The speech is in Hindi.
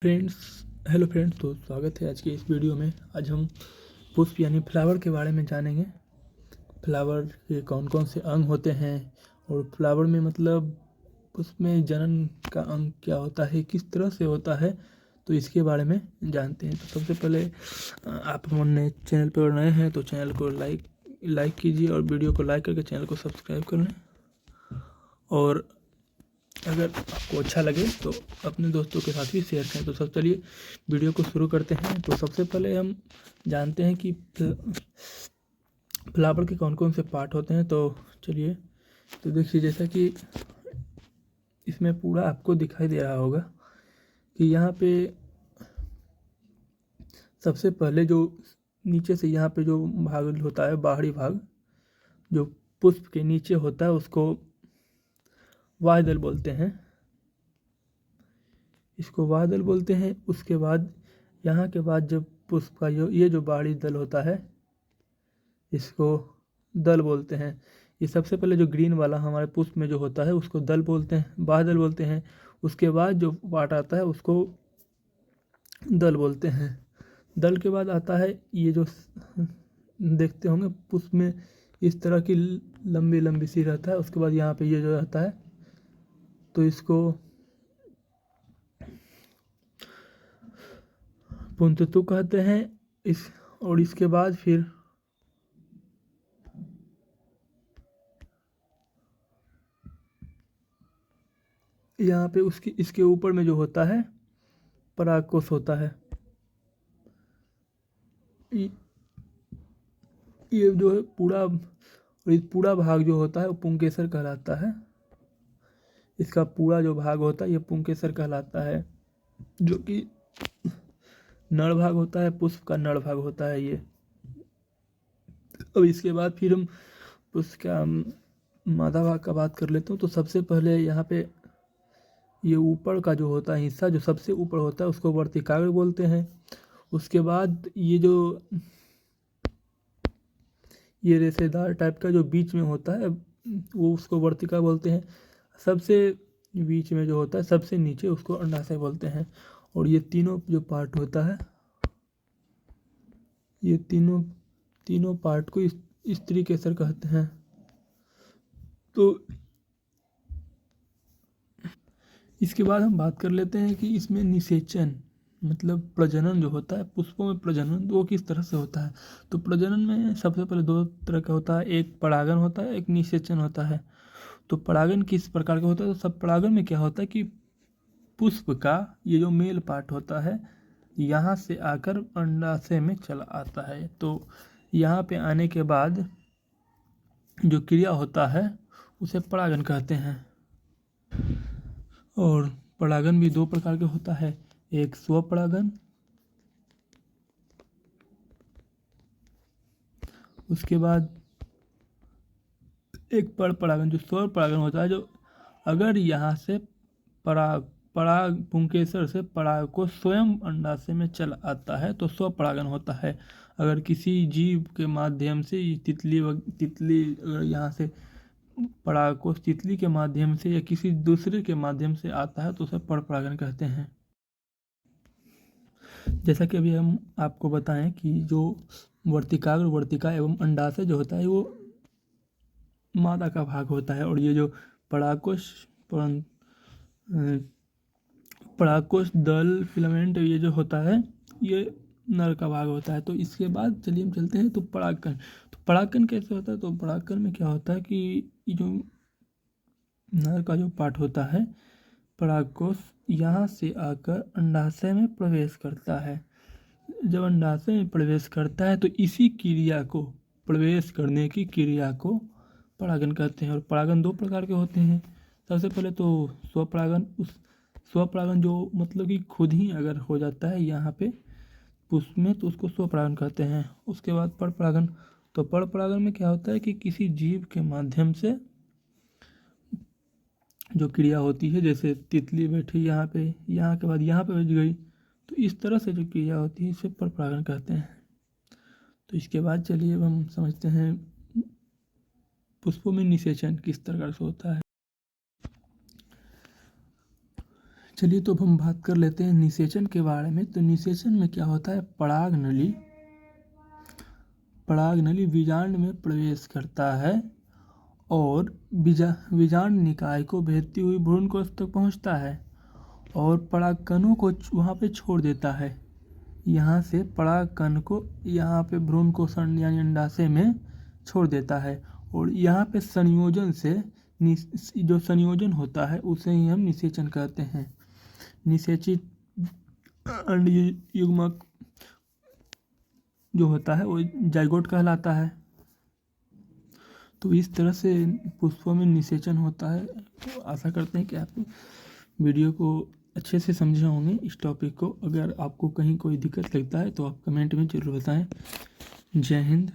फ्रेंड्स हेलो फ्रेंड्स, तो स्वागत है आज के इस वीडियो में। आज हम पुष्प यानी फ्लावर के बारे में जानेंगे। फ्लावर के कौन कौन से अंग होते हैं और फ्लावर में मतलब पुष्प में जनन का अंग क्या होता है, किस तरह से होता है, तो इसके बारे में जानते हैं। तो सबसे पहले आप हमारे चैनल पर नए हैं तो चैनल को लाइक कीजिए और वीडियो को लाइक करके चैनल को सब्सक्राइब कर लें। और अगर आपको अच्छा लगे तो अपने दोस्तों के साथ भी शेयर करें। तो सब चलिए वीडियो को शुरू करते हैं। तो सबसे पहले हम जानते हैं कि फ्लावर के कौन कौन से पार्ट होते हैं। तो चलिए, तो देखिए, जैसा कि इसमें पूरा आपको दिखाई दे रहा होगा कि यहाँ पे सबसे पहले जो नीचे से यहाँ पे जो भाग होता है, बाहरी भाग जो पुष्प के नीचे होता है, उसको वायदल बोलते हैं। इसको वादल बोलते हैं। उसके बाद यहाँ के बाद जब पुष्प का ये जो बाहरी दल होता है, इसको दल बोलते हैं। ये सबसे पहले जो ग्रीन वाला हमारे पुष्प में जो होता है उसको दल बोलते हैं, बादल बोलते हैं। उसके बाद जो पार्ट आता है उसको दल बोलते हैं। दल के बाद आता है ये जो देखते होंगे पुष्प में इस तरह की लंबी लंबी सी रहता है। उसके बाद यहाँ पे ये जो रहता है तो इसको पुंततु कहते हैं। और इसके बाद फिर यहाँ पे इसके ऊपर में जो होता है परागकोश होता है। ये जो है पूरा भाग जो होता है वो पुंकेसर कहलाता है। इसका पूरा जो भाग होता है ये पुंकेसर कहलाता है, जो कि नर भाग होता है, पुष्प का नर भाग होता है ये। अब इसके बाद फिर हम पुष्प का मादा भाग का बात कर लेते हो। तो सबसे पहले यहाँ पे ये ऊपर का जो होता है हिस्सा, जो सबसे ऊपर होता है, उसको वर्तिकाग्र बोलते हैं। उसके बाद ये रेशेदार टाइप का जो बीच में होता है वो उसको वर्तिका बोलते हैं। सबसे बीच में जो होता है, सबसे नीचे, उसको अंडाशय बोलते हैं। और ये तीनों जो पार्ट होता है, ये तीनों पार्ट को स्त्री केसर कहते हैं। तो इसके बाद हम बात कर लेते हैं कि इसमें निषेचन मतलब प्रजनन जो होता है, पुष्पों में प्रजनन वो किस तरह से होता है। तो प्रजनन में सबसे पहले दो तरह का होता है, एक परागन होता है, एक निषेचन होता है। तो परागन किस प्रकार का होता है? तो सब परागन में क्या होता है कि पुष्प का ये जो मेल पार्ट होता है यहाँ से आकर अंडाशय में चला आता है। तो यहाँ पे आने के बाद जो क्रिया होता है उसे परागन कहते हैं। और परागन भी दो प्रकार का होता है, एक स्वपरागन, उसके बाद एक पर परागन। जो स्वर परागन होता है, जो अगर यहाँ से पराग पुंकेसर से पराग को स्वयं अंडाशय में चला आता है तो स्वपरागन होता है। अगर किसी जीव के माध्यम से तितली अगर यहाँ से पराग को तितली के माध्यम से या किसी दूसरे के माध्यम से आता है तो उसे परपरागन कहते हैं। जैसा कि अभी हम आपको बताएं कि जो वर्तिका एवं अंडाशय जो होता है वो मादा का भाग होता है, और ये जो परागकोश दल फिलामेंट ये जो होता है ये नर का भाग होता है। तो इसके बाद चलिए हम चलते हैं तो परागकण। तो परागकण कैसे होता है? तो परागकण में क्या होता है कि ये जो नर का जो पार्ट होता है परागकोश यहाँ से आकर अंडाशय में प्रवेश करता है। जब अंडाशय में प्रवेश करता है तो इसी क्रिया को, प्रवेश करने की क्रिया को परागन कहते हैं। और परागन दो प्रकार के होते हैं। सबसे पहले तो स्वपरागन जो मतलब कि खुद ही अगर हो जाता है यहाँ पे पुष्प में तो उसको स्वपरागन कहते हैं। उसके बाद परपरागन। तो परपरागन में क्या होता है कि किसी जीव के माध्यम से जो क्रिया होती है, जैसे तितली बैठी यहाँ पे, यहाँ के बाद यहाँ पे बैठ गई, तो इस तरह से जो क्रिया होती है इसे परपरागन कहते हैं। तो इसके बाद चलिए अब हम समझते हैं पुष्पों में निषेचन किस प्रकार से होता है। चलिए तो अब हम बात कर लेते हैं निषेचन के बारे में। तो निषेचन में क्या होता है, पराग नली बीजांड में प्रवेश करता है और बीजांड निकाय को भेदती हुई भ्रूण कोश तक पहुंचता है और परागकणों को वहाँ पे छोड़ देता है। यहाँ से परागकण को यहाँ पे भ्रूण कोश यानी अंडाशय में छोड़ देता है और यहाँ पे संयोजन से जो संयोजन होता है उसे ही हम निषेचन कहते हैं। निषेचित अंड युग्मक जो होता है वो जाइगोट कहलाता है। तो इस तरह से पुष्पों में निषेचन होता है। तो आशा करते हैं कि आप वीडियो को अच्छे से समझे होंगे इस टॉपिक को। अगर आपको कहीं कोई दिक्कत लगता है तो आप कमेंट में ज़रूर बताएं। जय हिंद।